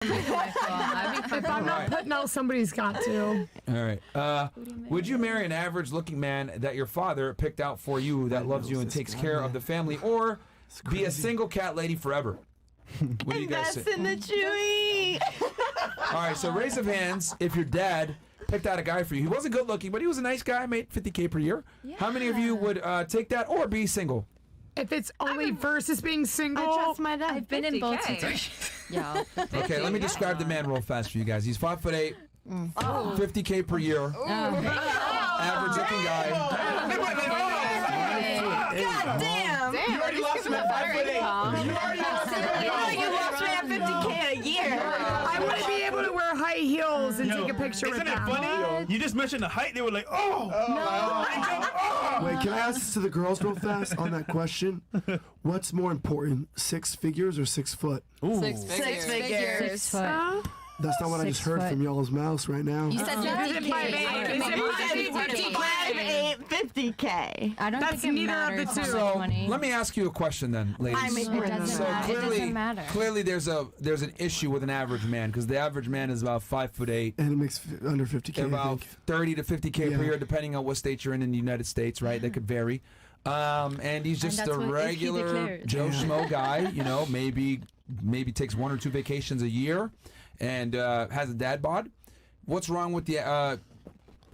If I'm not putting out, somebody's got to. All right. Would you marry an average-looking man that your father picked out for you that loves you and takes care of the family, or be a single cat lady forever? What do you guys say? That's in the Chewy. All right, so raise of hands if your dad picked out a guy for you. He wasn't good looking, but he was a nice guy, made $50K per year. Yeah. How many of you would take that or be single? If it's only versus being single, I trust my dad. I've been in both situations. Yeah. Okay, let me describe the man real fast for you guys. He's 5'8", 50K per year, average looking guy. God damn! You already lost him at 5'8". You lost me at 50K a year. I want to be able to wear high heels and take a picture with Isn't them. it funny? You just mentioned the height. They were like, oh. Wait, can I ask this to the girls real fast on that question? What's more important, 6 figures or 6 foot? Ooh. 6 figures. 6 foot. That's not what I just heard from y'all's mouths right now. You said 50K. I don't That's think it neither of the matters two. how So much money. let me ask you a question then, ladies. I make more than So that. It doesn't matter. clearly there's an issue with an average man because the average man is about 5'8", And it makes under 50K. about 30 to 50K per year, depending on what state you're in the United States. Right, that could vary. And he's just that's a what he regular declared. Joe Schmo guy. You know, maybe takes 1 or 2 vacations a year, and has a dad bod. What's wrong with the?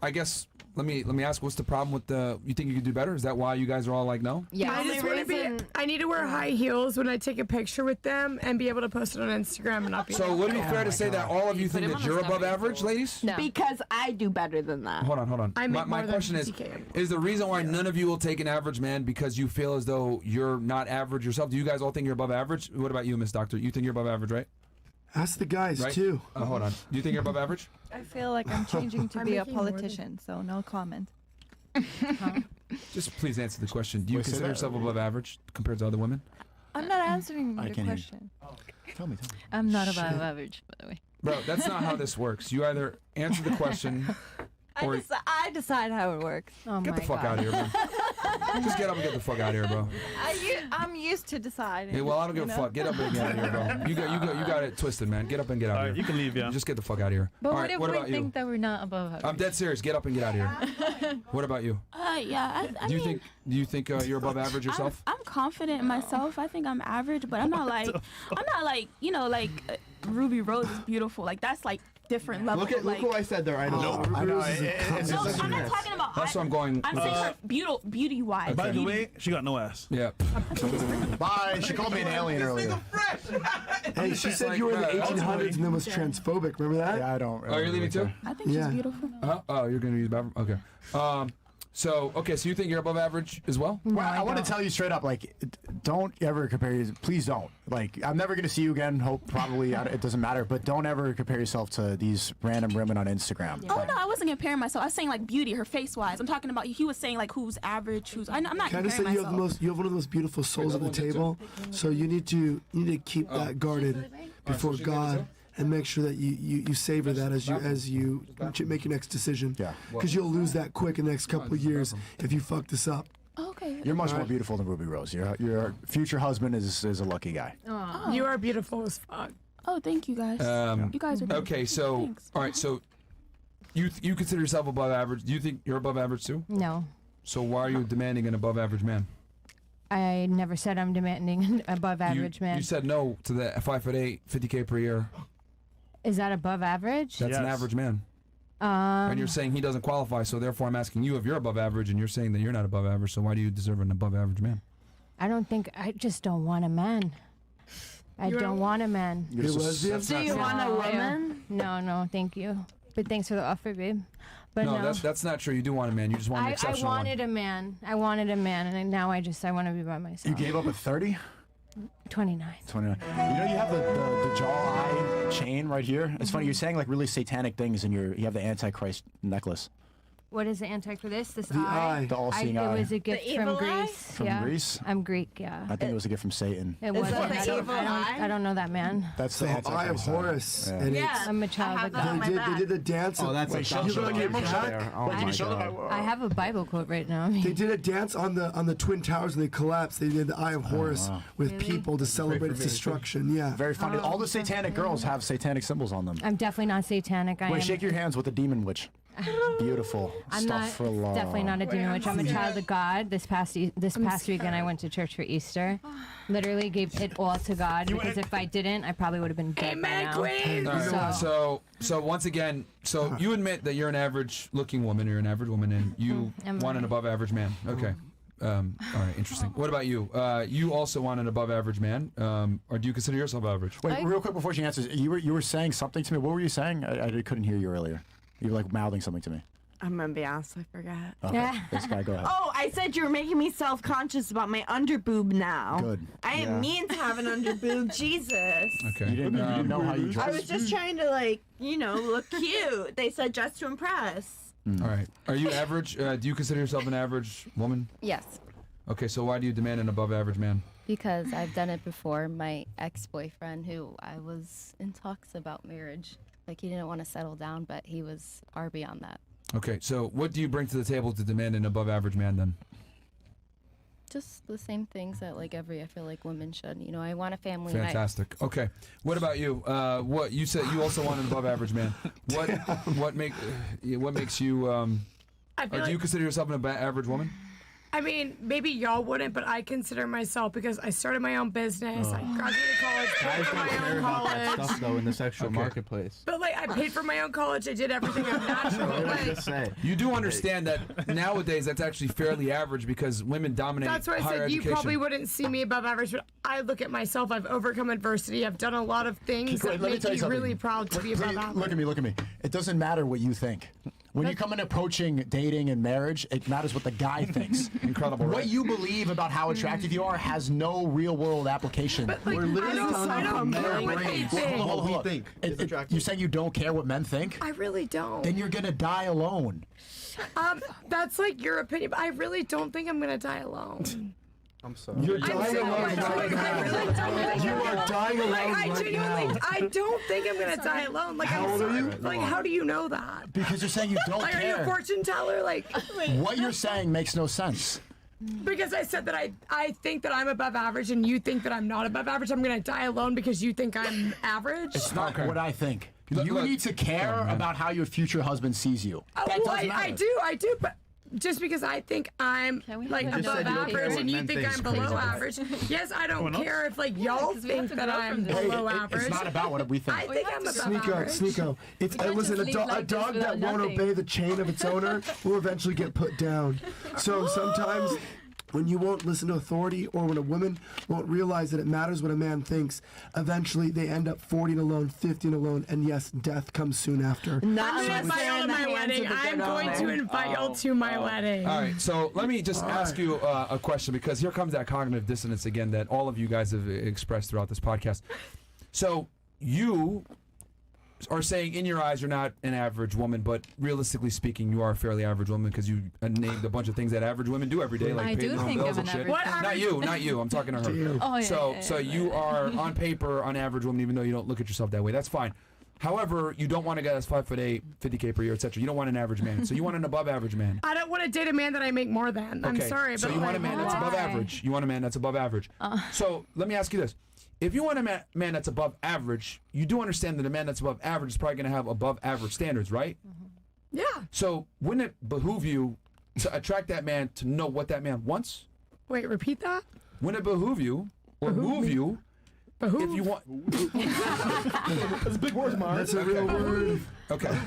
I guess let me ask. What's the problem with the? You think you could do better? Is that why you guys are all like no? Yeah. I just want to be. I need to wear high heels when I take a picture with them and be able to post it on Instagram and not be. So would it be fair to say that all of you think that you're above average, ladies? No. Because I do better than that. Hold on. I make My more than question 50K. is the reason why none of you will take an average man because you feel as though you're not average yourself? Do you guys all think you're above average? What about you, Miss Doctor? You think you're above average, right? Ask the guys, Right? too. Hold on. Do you think you're above average? I feel like I'm changing to I'm be a making more than- politician, so no comment. Just please answer the question. Do you Wait, say consider that. yourself above average compared to other women? I'm not answering I the can't hear. question. Tell me. I'm not above average, by the way. Bro, that's not how this works. You either answer the question or I decide how it works. Oh get my the fuck God. out of here, bro. Just get up and get the fuck out of here, bro. I'm used to deciding. Hey, well, I don't give a fuck. Get up and get out of here, bro. You got it twisted, man. Get up and get out All of right, here. you can leave, yeah. Just get the fuck out of here. But All what right, if what we about you? think that we're not above average? I'm dead serious. Get up and get out of here. What about you? Yeah. I Do mean, you think you're above average yourself? I'm confident in myself. I think I'm average, but I'm not like Ruby Rose is beautiful. Like that's like different level. Look who I said there. I know. No, I know. it's No, just I'm not talking about. That's what I'm going. I'm saying her beauty wise. By the way, she got no ass. Yeah. Bye. She called me an alien earlier. Hey, she said you were in the 1800s and then was transphobic. Remember that? Yeah, I don't. Oh, you're leaving too? I think Yeah. she's beautiful. Oh, you're gonna use the bathroom? Okay. So you think you're above average as well? Well, I want to tell you straight up, like, don't ever compare you. Please don't. Like, I'm never gonna see you again. Hope probably it doesn't matter. But don't ever compare yourself to these random women on Instagram. Oh no, I wasn't comparing myself. I was saying like beauty, her face wise. I'm talking about. He was saying like who's average, who's. I'm not Kind of comparing said myself. you have one of the most beautiful souls at the table, so you need to keep that guarded before God and make sure that you savor that as you make your next decision. Yeah. Because you'll lose that quick in the next couple of years if you fuck this up. Okay. You're much more beautiful than Ruby Rose. Your future husband is a lucky guy. You are beautiful as fuck. Oh, thank you guys. You guys are. Okay, so Thanks. all right, so you consider yourself above average? Do you think you're above average too? No. So why are you demanding an above average man? I never said I'm demanding an above average man. You said no to the 5'8", 50K per year. Is that above average? That's an Yes. average man. And you're saying he doesn't qualify, so therefore I'm asking you if you're above average, and you're saying that you're not above average. So why do you deserve an above average man? I just don't want a man. I don't want a man. You're lesbian? Do you want a woman? No, thank you. But thanks for the offer, babe. But no, that's not true. You do want a man. You just want an I exceptional wanted a man. I wanted a man, and now I want to be by myself. You gave up at 30? 29. 29. You have the jaw eye chain right here. It's funny. You're saying like really satanic things, and you have the Antichrist necklace. What is the anti for this? This The eye. The all-seeing eye. It was a gift The from evil eye? Greece. From yeah. Greece? I'm Greek, yeah. I think it was a gift from Satan. It wasn't. that the I don't, evil I don't, eye? I don't know that man. That's The the Eye of Antichrist. Horus. Yeah. And Yeah. I'm a child I of have that on God. my they back. did a dance. Oh, that's Wait, like show you the look camera at that. there. Oh Wait, can my you show god. the I have a Bible quote right now. They did a dance on the Twin Towers and they collapsed. They did the Eye of Horus wow. with people to celebrate its destruction. Yeah. Very funny. All the satanic girls have satanic symbols on them. I'm definitely not satanic. I Wait, am. shake your hands with the demon witch. Beautiful. I'm not Astaghfirullah. definitely not a demon witch. I'm a child of God. This past weekend, I went to church for Easter. Literally gave it all to God because if I didn't, I probably would have been dead by Amen, now. queen. All right, So- so once again, so you admit that you're an average-looking woman, you're an average woman, and you I'm want an right. above-average man. Okay. All right, interesting. What about you? You also want an above-average man, or do you consider yourself average? Wait, real quick before she answers, you were saying something to me. What were you saying? I couldn't hear you earlier. You were like mouthing something to me. I'm gonna be honest, I forgot. Okay. Yeah. This guy, go ahead. Oh, I said you're making me self-conscious about my underboob now. Good. I didn't mean to have an underboob. Jesus. Okay. You didn't know how you I dressed. was just trying to look cute. They said just to impress. All right. Are you average? Do you consider yourself an average woman? Yes, Okay, so why do you demand an above-average man? because I've done it before. My ex-boyfriend, who I was in talks about marriage, like he didn't want to settle down, but he was far beyond that. Okay, so what do you bring to the table to demand an above-average man then? Just the same things that I feel like women should. You know, I want a family. and Fantastic. Okay, what about you? What you said you also want an above-average man. What makes you? I Or feel do you like, consider yourself an average woman? I mean, maybe y'all wouldn't, but I consider myself because I started my own business. I graduated college, paid Guys for don't my care own about that college. stuff though in the sexual Okay. marketplace. But I paid for my own college. I did everything. I'm natural. What did I just say? You do understand that nowadays that's actually fairly average because women dominate That's why I higher said you education. probably wouldn't see me above average, but I look at myself. I've overcome adversity. I've done a lot of things Wait, that let me make tell me you something. really proud to be above Please, average. look at me. It doesn't matter what you think. When you come in approaching dating and marriage, it matters what the guy thinks. Incredible, What right? you believe about how attractive you are has no real world application. But We're literally I don't telling care you what they brains. think. Hold on. What we think is attractive. You're saying you don't care what men think? I really don't. Then you're gonna die alone. That's your opinion, but I really don't think I'm gonna die alone. I'm sorry. You're I'm dying so alone much right I really don't think You I'm are gonna- dying alone I right genuinely, now. I don't think I'm gonna die alone. How old are you? How do you know that? Because you're saying you don't Are you a care. fortune teller? What you're saying makes no sense. Because I said that I think that I'm above average and you think that I'm not above average. I'm gonna die alone because you think I'm average. It's not what I think. You Look- need to care about how your future husband sees you. That Well, doesn't matter. I do, but just because I think I'm we like have above said you don't care average what and you men think think I'm is below crazy. average. Yes, I don't Someone else? care if y'all think that I'm below average. It's not about what we think. I think I'm above Sneeko, average. Sneeko. Listen, a dog that won't obey the chain of its owner will eventually get put down. So sometimes when you won't listen to authority or when a woman won't realize that it matters what a man thinks, eventually they end up 40 and alone, 50 and alone, and yes, death comes soon after. I'm gonna invite y'all to my wedding. I'm going to invite y'all to my wedding. All right, so let me just ask you a question because here comes that cognitive dissonance again that all of you guys have expressed throughout this podcast. So you are saying in your eyes you're not an average woman, but realistically speaking, you are a fairly average woman because you named a bunch of things that average women do every day, like I pay do their own think bills I'm and an shit. average What average- Not you. I'm talking to her. Oh, yeah, So you are on paper an average woman, even though you don't look at yourself that way. That's fine. However, you don't want a guy that's 5'8", 50K per year, etc. You don't want an average man. So you want an above average man. I don't want to date a man that I make more than. I'm Okay, sorry, so but you want a man that's above Why? average. You want a man that's above average. So let me ask you this. If you want a man that's above average, you do understand that a man that's above average is probably going to have above average standards, right? Yeah. So wouldn't it behoove you to attract that man to know what that man wants? Wait, repeat that. Wouldn't it behoove you or move you if you want? That's big words, Myron. That's a real word. Okay.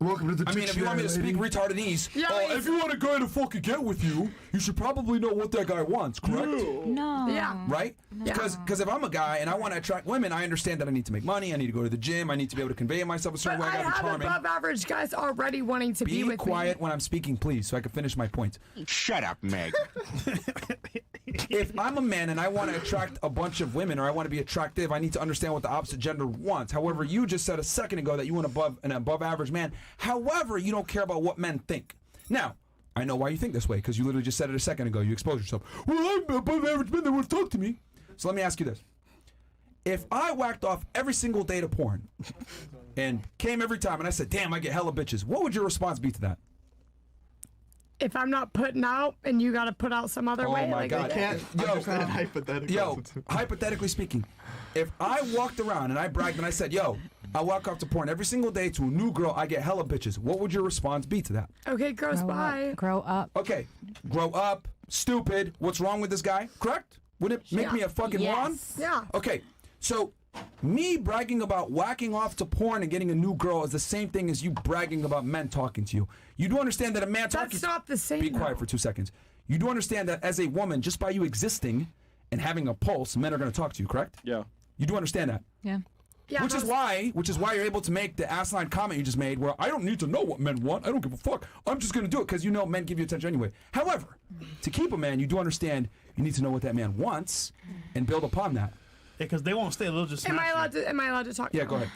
Welcome to the I mean, if you want me to speak lady. retardedese, Yeah, if you want a guy to fucking get with you, you should probably know what that guy wants, correct? No. Yeah. Right? Because if I'm a guy and I want to attract women, I understand that I need to make money, I need to go to the gym, I need to be able to convey myself a certain But way, I I gotta be have charming. above average guys already wanting to be Be with quiet me. when I'm speaking, please, so I can finish my point. Shut up, Meg. If I'm a man and I want to attract a bunch of women or I want to be attractive, I need to understand what the opposite gender wants. However, you just said a second ago that you want an above average man. However, you don't care about what men think. Now, I know why you think this way, because you literally just said it a second ago. You exposed yourself. Well, I'm above average men that want to talk to me. So let me ask you this. If I whacked off every single day to porn and came every time and I said, damn, I get hella bitches, what would your response be to that? If I'm not putting out and you got to put out some other way. Oh my like, God. Hypothetically speaking, if I walked around and I bragged and I said, yo, I walk off to porn every single day to a new girl, I get hella bitches, what would your response be to that? Okay, gross, bye. Grow up. Okay, grow up, stupid, what's wrong with this guy? Correct? Wouldn't it make me a fucking moron? Yeah. Okay, so me bragging about whacking off to porn and getting a new girl is the same thing as you bragging about men talking to you. You do understand that a man talking... That's not the same. Be quiet for 2 seconds. You do understand that as a woman, just by you existing and having a pulse, men are going to talk to you, correct? Yeah. You do understand that? Yeah. Yeah, which is why you're able to make the asinine comment you just made, where I don't need to know what men want. I don't give a fuck. I'm just going to do it because you know men give you attention anyway. However, to keep a man, you do understand you need to know what that man wants and build upon that. Yeah, because they won't stay. They'll just. Am I allowed to talk? Yeah, go ahead.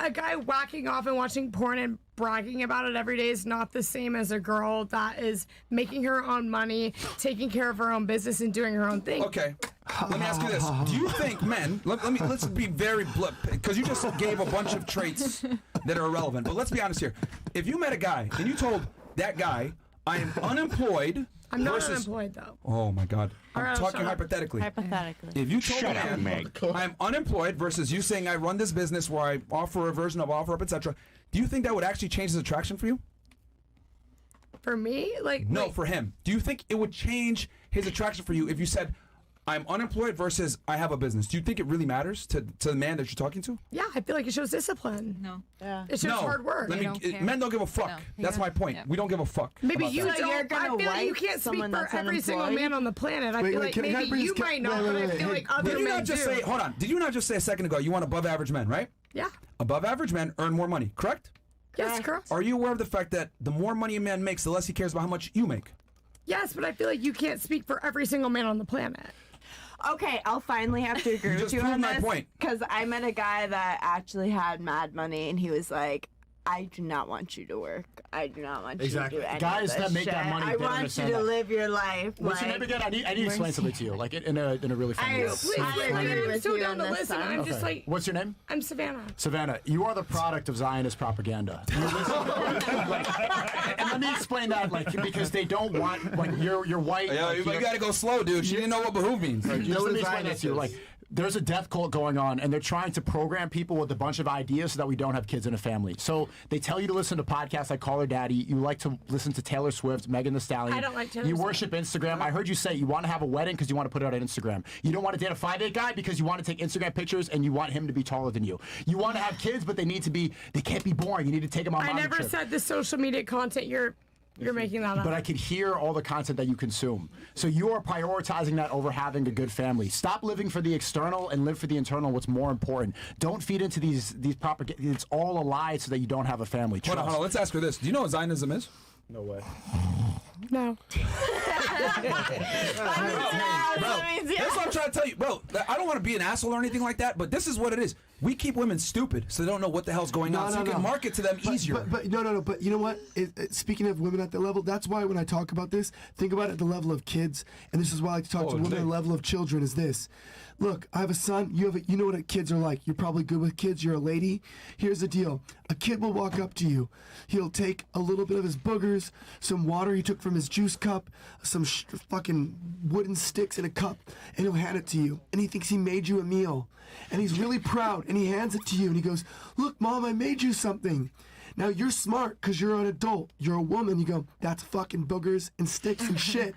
A guy whacking off and watching porn and bragging about it every day is not the same as a girl that is making her own money, taking care of her own business, and doing her own thing. Okay. Let me ask you this: do you think men? Let's be very blunt, because you just gave a bunch of traits that are irrelevant. But let's be honest here. If you met a guy and you told that guy, "I am unemployed," I'm not unemployed though. Oh my God! I'm Alright, talking shut up. hypothetically. Hypothetically. If you told a man, I'm unemployed versus you saying I run this business where I offer a version of OfferUp, etc., do you think that would actually change his attraction for you? For me, like no, for him. Do you think it would change his attraction for you if you said, I'm unemployed versus I have a business? Do you think it really matters to the man that you're talking to? Yeah, I feel like it shows discipline. No. Yeah. It shows hard work. Men don't give a fuck. That's my point. We don't give a fuck. Maybe about you that. don't. You're gonna I feel like you wipe can't speak someone for that's every single unemployed? man on the planet. I Wait, feel wait, like can I maybe bring you this might not, but I feel like other Did you men not just do. say, hold on, did you not just say a second ago you want above average men, right? Yeah. Above average men earn more money, correct? Yes, correct. Are you aware of the fact that the more money a man makes, the less he cares about how much you make? Yes, but I feel like you can't speak for every single man on the planet. Okay, I'll finally have to agree You with just you proved on my this. point. Because I met a guy that actually had mad money, and he was like, I do not want you to work. I do not want Exactly. you to do any Guys of this that make shit. that money, I they don't want you understand to that. live your life. What's your name again? I need to explain something to you, like in a really funny way. Please, I agree I'm with so you down to on this listen. side. I'm just like, What's your name? I'm Savannah. Savannah, you are the product of Zionist propaganda. You listen, and let me explain that, because they don't want, you're white. Yeah, you gotta go slow, dude. She didn't know what behoove means. Let me explain that to you. There's a death cult going on, and they're trying to program people with a bunch of ideas so that we don't have kids in a family. So they tell you to listen to podcasts like Call Her Daddy. You like to listen to Taylor Swift, Megan Thee Stallion. I don't like Taylor You Swift. worship Instagram. I heard you say you want to have a wedding because you want to put it on Instagram. You don't want to date a 5'8" guy because you want to take Instagram pictures and you want him to be taller than you. You want to have kids, but they can't be boring. You need to take them on I mommy never trips. said the social media content you're making that up. But I could hear all the content that you consume. So you are prioritizing that over having a good family. Stop living for the external and live for the internal. What's more important? Don't feed into these propaganda. It's all a lie so that you don't have a family. Hold on. Let's ask her this. Do you know what Zionism is? No way. No. Bro, that's what I'm trying to tell you. Bro, I don't want to be an asshole or anything like that, but this is what it is. We keep women stupid so they don't know what the hell's going on. So you can market to them easier. But no. But you know what? Speaking of women at that level, that's why when I talk about this, think about it at the level of kids. And this is why I like to talk to women at the level of children is this. Look, I have a son. You know what kids are like. You're probably good with kids. You're a lady. Here's the deal. A kid will walk up to you. He'll take a little bit of his boogers, some water he took from his juice cup, some fucking wooden sticks in a cup, and he'll hand it to you. And he thinks he made you a meal. And he's really proud. And he hands it to you. And he goes, look, Mom, I made you something. Now, you're smart because you're an adult. You're a woman. You go, that's fucking boogers and sticks and shit.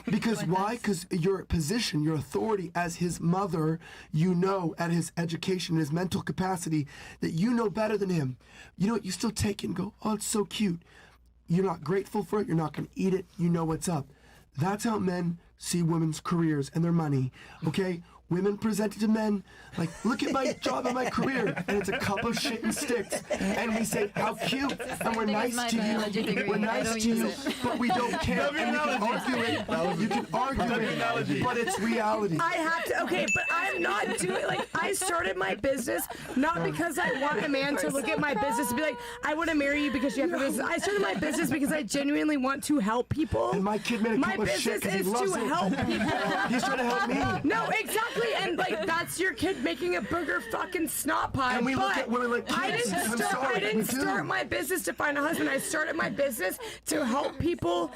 Because why? Because your position, your authority as his mother, you know at his education, his mental capacity, that you know better than him. You know what? You still take it and go, oh, it's so cute. You're not grateful for it. You're not going to eat it. You know what's up. That's how men see women's careers and their money, okay? women present it to men like, look at my job and my career, and it's a cup of shit and sticks, and we say how cute, and we're nice to you, we're nice to you, but we don't care, and you can argue it, but it's reality. I have to, okay, but I'm not doing, like, I started my business not because I want a man to look at my business and be like, I want to marry you because you have a business. I started my business because I genuinely want to help people. And my kid made a cup of shit because he loves it. Help people. He's trying to help me. No, exactly, and like that's your kid making a booger fucking snot pie. And we look at women like kids. I didn't start my business to find a husband. I started my business to help people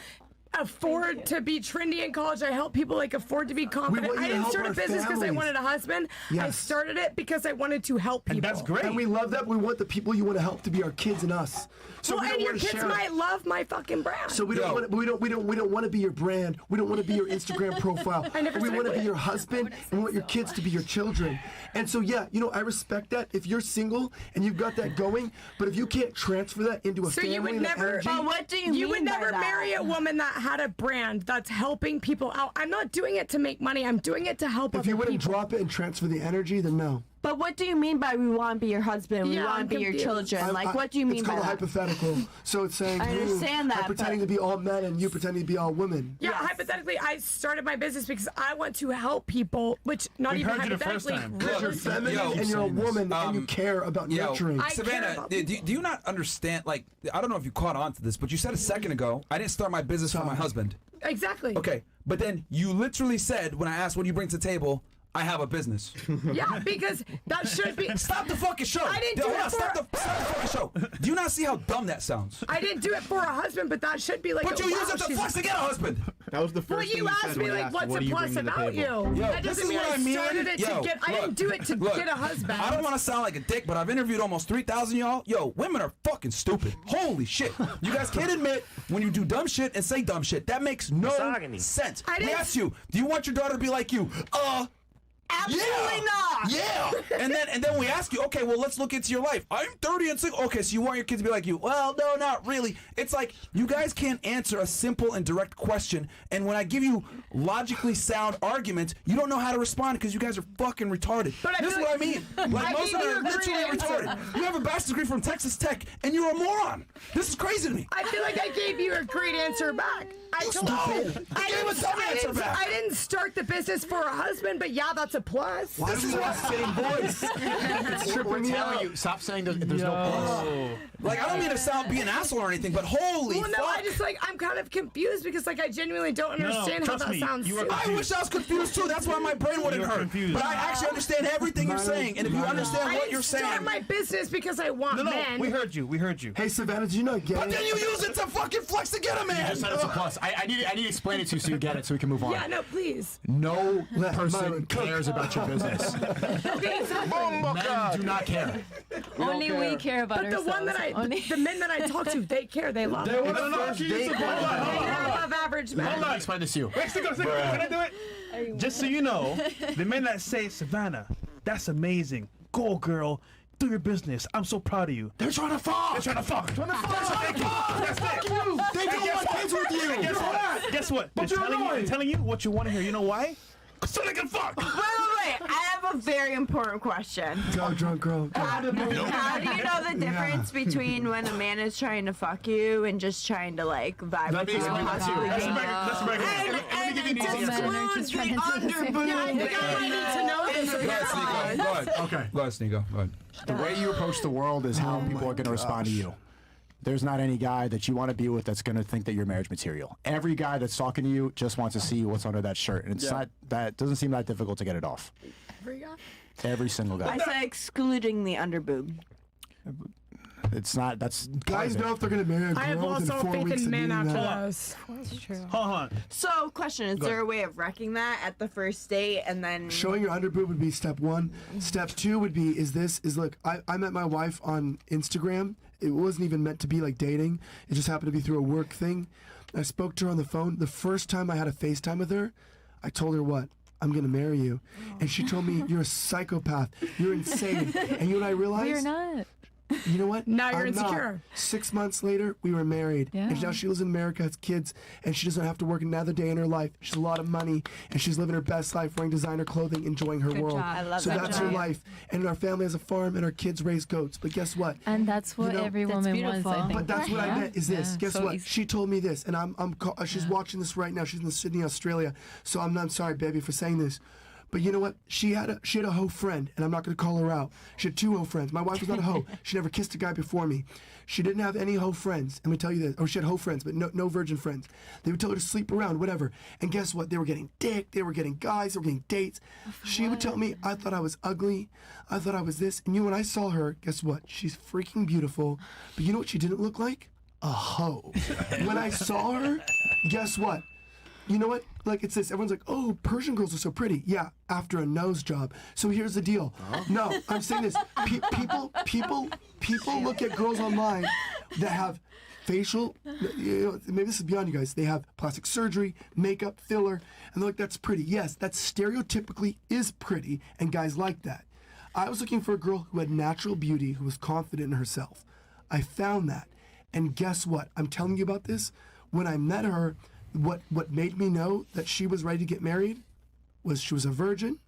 afford to be trendy in college. I help people like afford to be confident. I didn't start a business because I wanted a husband. Yes. I started it because I wanted to help people. And that's great. And we love that. We want the people you want to help to be our kids and us. So well, we don't and your want to kids share might love my fucking brand. So we don't want to be your brand. We don't want to be your Instagram profile. We want to be your husband, and we want your kids to be your children. And so yeah, I respect that if you're single and you've got that going, but if you can't transfer that into a family, you would never. But what do you mean would never by that? marry a woman that had a brand that's helping people out. I'm not doing it to make money. I'm doing it to help other people. If you wouldn't people. Drop it and transfer the energy, then no. But what do you mean by we want to be your husband, we Yeah, want I'm to be your confused. children? Like, what do you mean it's by called that? hypothetical. So it's saying I understand that, I'm pretending to be all men and you pretending to be all women. Yeah, Yes. hypothetically, I started my business because I want to help people, which not We even heard you the first hypothetically. time. Because you're feminine and you're a woman and you care about nurturing. I care Savannah, about do you not understand? Like, I don't know if you caught on to this, but you said a second ago, I didn't start my business for my husband. Exactly. Okay, but then you literally said when I asked what do you bring to the table, I have a business. Yeah, because that should be. Stop the fucking show. I didn't do Hold it on, for. stop the fucking show. Do you not see how dumb that sounds? I didn't do it for a husband, but that should be like. But you use it to flex to get a husband. That was the Well, first thing you you asked said me when I like, asked, what's what a do you plus bring to the about table? you? Yo, That this doesn't is mean what I I mean. started it to get. I didn't do it to Look, get a husband. I don't want to sound like a dick, but I've interviewed almost 3,000 y'all. Yo, women are fucking stupid. Holy shit. You guys can't admit when you do dumb shit and say dumb shit. That makes no sense. We asked you, do you want your daughter to be like you? Absolutely not. Yeah. And then we ask you, okay, well, let's look into your life. I'm 30 and single. Okay, so you want your kids to be like you? Well, no, not really. It's like you guys can't answer a simple and direct question. And when I give you logically sound arguments, you don't know how to respond because you guys are fucking retarded. But I this is feel what I like- mean. Like I most of gave you them a are literally great answer. retarded. You have a bachelor's degree from Texas Tech, and you're a moron. This is crazy to me. I feel like I gave you a great answer back. I told No, you. you gave a dumb answer back. I didn't start the business for a husband, but yeah, that's a plus. Why do we have the same voice? We're telling you, stop saying there's no plus. Like, I don't mean to be an asshole or anything, but holy Well, no, fuck. I just I'm kind of confused because I genuinely don't understand how trust that me, sounds. you were stupid. I wish I was confused too. That's why my brain wouldn't You're hurt. confused. But I actually understand everything you're saying, and if you understand I what didn't you're start saying, my business because I want No, men. we heard you. We heard you. Hey, Savannah, did you not get but it? then you use it to fucking flex to get a man. You just said it's a plus. I need to explain it to you so you get it so we can move on. Yeah, no, please. No Let person Myron cook. cares about your business. Okay, exactly. Men do not care. Only we care about But the ourselves. one that Only- the men that I talk to, they care. They love. They it. want to know. They care above average men. Let me explain this to you. Wait, stick, can I do it? Just so you know, the men that say, Savannah, that's amazing. Go, girl. Do your business. I'm so proud of you. They're trying to fuck. They're trying to fuck. They're trying to fuck. That's it. They don't want kids with you. And guess what? But They're telling you what you want to hear. You know why? So they can fuck. Wait. I have a very important question. Go, drunk girl. Go. How do you know the difference between when a man is trying to fuck you and just trying to vibe Let with me you explain and that to you. possibly Let's date break it. Let's break it. And give you it an easy answer. excludes the underboob. Yeah, I think I need to know this. Go ahead, Sneeko. Go ahead. Okay. Go ahead, Sneeko. Go ahead. The way you approach the world is how people are going to respond to you. There's not any guy that you want to be with that's going to think that you're marriage material. Every guy that's talking to you just wants to see what's under that shirt, and it's not that doesn't seem that difficult to get it off. Every single guy. I said excluding the underboob. It's not. That's Guys know if they're going to marry a I have girl within also 4 faith weeks in of men meeting after that. this. That's true. Hold on. So, question: is there a way of wrecking that at the first date and then? Showing your underboob would be step one. Step two would be look, I met my wife on Instagram. It wasn't even meant to be like dating. It just happened to be through a work thing. I spoke to her on the phone. The first time I had a FaceTime with her, I told her what? I'm going to marry you. And she told me, you're a psychopath. You're insane. And you know what I realized? We're not. You know what? Now you're I'm not. insecure. 6 months later, we were married. Yeah. And now she lives in America, has kids, and she doesn't have to work another day in her life. She has a lot of money, and she's living her best life, wearing designer clothing, enjoying her Good world. job. I love so that that's job. her life. And our family has a farm, and our kids raise goats. But guess what? And that's what You know, every That's woman wants, beautiful. I think. But that's what I meant is this. Yeah, Guess so what? easy. She told me this, and she's watching this right now. She's in Sydney, Australia. So I'm sorry, baby, for saying this. But you know what? She had a hoe friend, and I'm not going to call her out. She had 2 hoe friends. My wife was not a hoe. She never kissed a guy before me. She didn't have any hoe friends. Let me tell you this. Or she had hoe friends, but no virgin friends. They would tell her to sleep around, whatever. And guess what? They were getting dick. They were getting guys. They were getting dates. She would tell me, I thought I was ugly. I thought I was this. And when I saw her, guess what? She's freaking beautiful. But you know what she didn't look like? A hoe. When I saw her, guess what? You know what? Like it's this. Everyone's like, "Oh, Persian girls are so pretty." Yeah, after a nose job. So here's the deal. No, I'm saying this. People look at girls online that have facial. Maybe this is beyond you guys. They have plastic surgery, makeup, filler, and they're like, "That's pretty." Yes, that stereotypically is pretty, and guys like that. I was looking for a girl who had natural beauty, who was confident in herself. I found that, and guess what? I'm telling you about this. When I met her. What made me know that she was ready to get married was she was a virgin.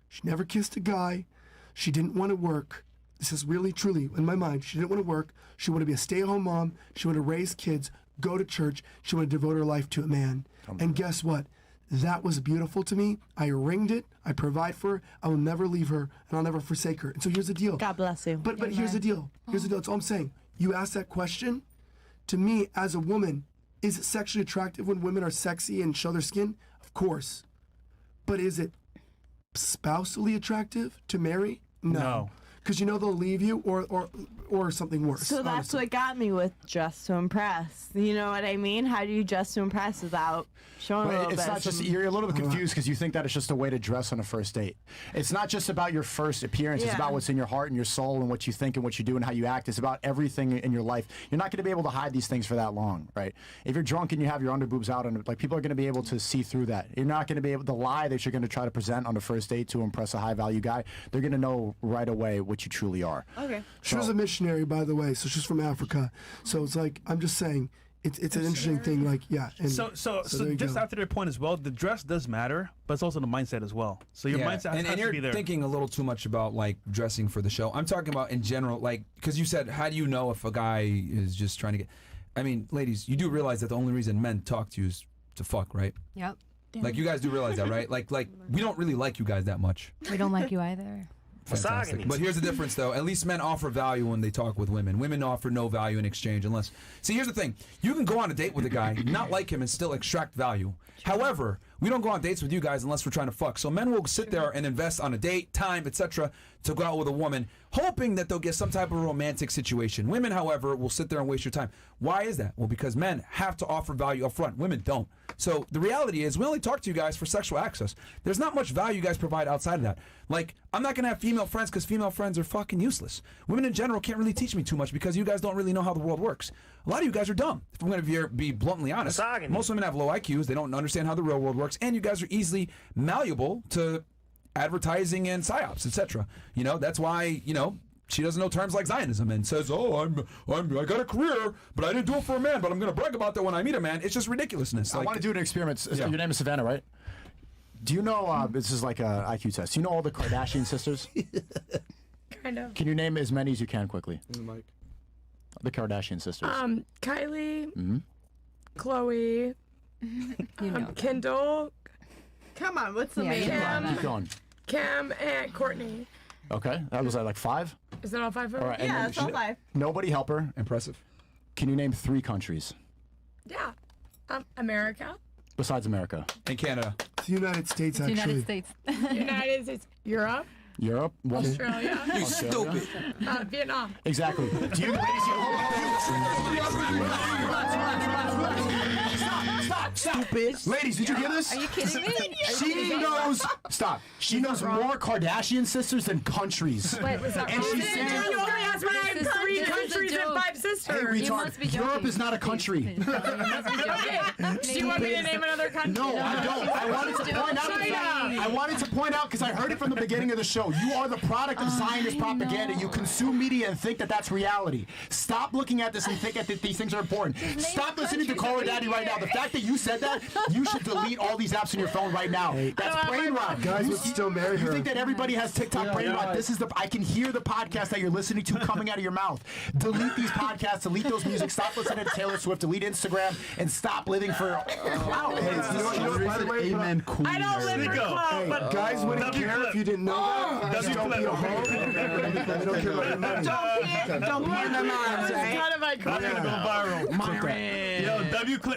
She never kissed a guy. She didn't want to work. This is really, truly, in my mind, she didn't want to work. She wanted to be a stay-at-home mom. She wanted to raise kids, go to church. She wanted to devote her life to a man. And guess what? That was beautiful to me. I ringed it. I provide for her. I will never leave her, and I'll never forsake her. And so here's the deal. God bless you. But here's the deal. Here's the deal. That's all I'm saying. You asked that question. To me, as a woman, is it sexually attractive when women are sexy and show their skin? Of course. But is it spousally attractive to marry? No. Because they'll leave you or something worse. So that's honestly. what got me with Dress to Impress. You know what I mean? How do you dress to impress without showing a little It's bit? not just, you're a little bit confused because you think that it's just a way to dress on a first date. It's not just about your first appearance. It's Yeah. about what's in your heart and your soul and what you think and what you do and how you act. It's about everything in your life. You're not going to be able to hide these things for that long, right? If you're drunk and you have your underboobs out, and like people are going to be able to see through that. You're not going to be able to lie that you're going to try to present on the first date to impress a high value guy. They're going to know right away what you truly are. Okay. She was a missionary, by the way, so she's from Africa. So it's like, I'm just saying, it's an interesting thing. Like, yeah. And So there you just go. after their point as well, the dress does matter, but it's also the mindset as well. So your mindset has and to you're be there. thinking a little too much about like dressing for the show. I'm talking about in general, like because you said, how do you know if a guy is just trying to get? I mean, ladies, you do realize that the only reason men talk to you is to fuck, right? Yep. Like you guys do realize that, right? Like we don't really like you guys that much. We don't like you either. Fantastic. But here's the difference, though. At least men offer value when they talk with women. Women offer no value in exchange unless... See, here's the thing. You can go on a date with a guy, not like him, and still extract value. However, we don't go on dates with you guys unless we're trying to fuck. So men will sit there and invest on a date, time, etc., to go out with a woman, hoping that they'll get some type of romantic situation. Women, however, will sit there and waste your time. Why is that? Well, because men have to offer value up front. Women don't. So the reality is we only talk to you guys for sexual access. There's not much value you guys provide outside of that. Like, I'm not going to have female friends because female friends are fucking useless. Women in general can't really teach me too much because you guys don't really know how the world works. A lot of you guys are dumb. If I'm going to be bluntly honest, most women have low IQs. They don't understand how the real world works. And you guys are easily malleable to advertising and psyops, etc. You know, that's why, you know, she doesn't know terms like Zionism and says, "Oh, I got a career, but I didn't do it for a man, but I'm going to brag about that when I meet a man." It's just ridiculousness. I want to do an experiment. Your name is Savannah, right? Do you know, this is like an IQ test. Do you know all the Kardashian sisters? Kind of. Can you name as many as you can quickly? The Kardashian sisters. Kylie, Chloe, Kendall. Come on, what's the Yeah, main Keep going. Kim, and Courtney. Okay, that was like 5? Is that all 5 of them? All right, and Yeah, then that's all 5. Nobody help her. Impressive. Can you name 3 countries Yeah. America, besides America? In Canada. The United States, actually. United States. United States, Europe, Europe? One. Australia, You stupid. Vietnam. Exactly. Do you, Stop. Ladies, did you hear this? Are you kidding me? She knows. Stop. She knows more Kardashian sisters than countries. Wait, was that And wrong? she's saying, You only asked when I had 3 This is a countries and joke. 5 hey, sisters. You must be retard, Europe joking. is not a country. You must be joking. Okay, Do you want me to name another country? No, I don't. I wanted to point out. China. I wanted to point out because I heard it from the beginning of the show. You are the product of Zionist propaganda. You consume media and think that that's reality. Stop looking at this and think that these things are important. Stop listening to Caller Daddy right now. The fact that you said that, you should delete all these apps on your phone right now. That's brain rot. Guys would still marry her. You think that everybody has TikTok brain rot? This is I can hear the podcast that you're listening to coming out of your mouth. Delete these podcasts. Delete those music. Stop listening to Taylor Swift. Delete Instagram and stop living for clout. Hey, you know, by the way, Amen, queen. I don't live for clout, but guys wouldn't care if you didn't know that. Just don't be a hoe. They don't care about your money. Don't pee in their mouths, right? kind of That's gonna go viral. Myron. Yo, W clip.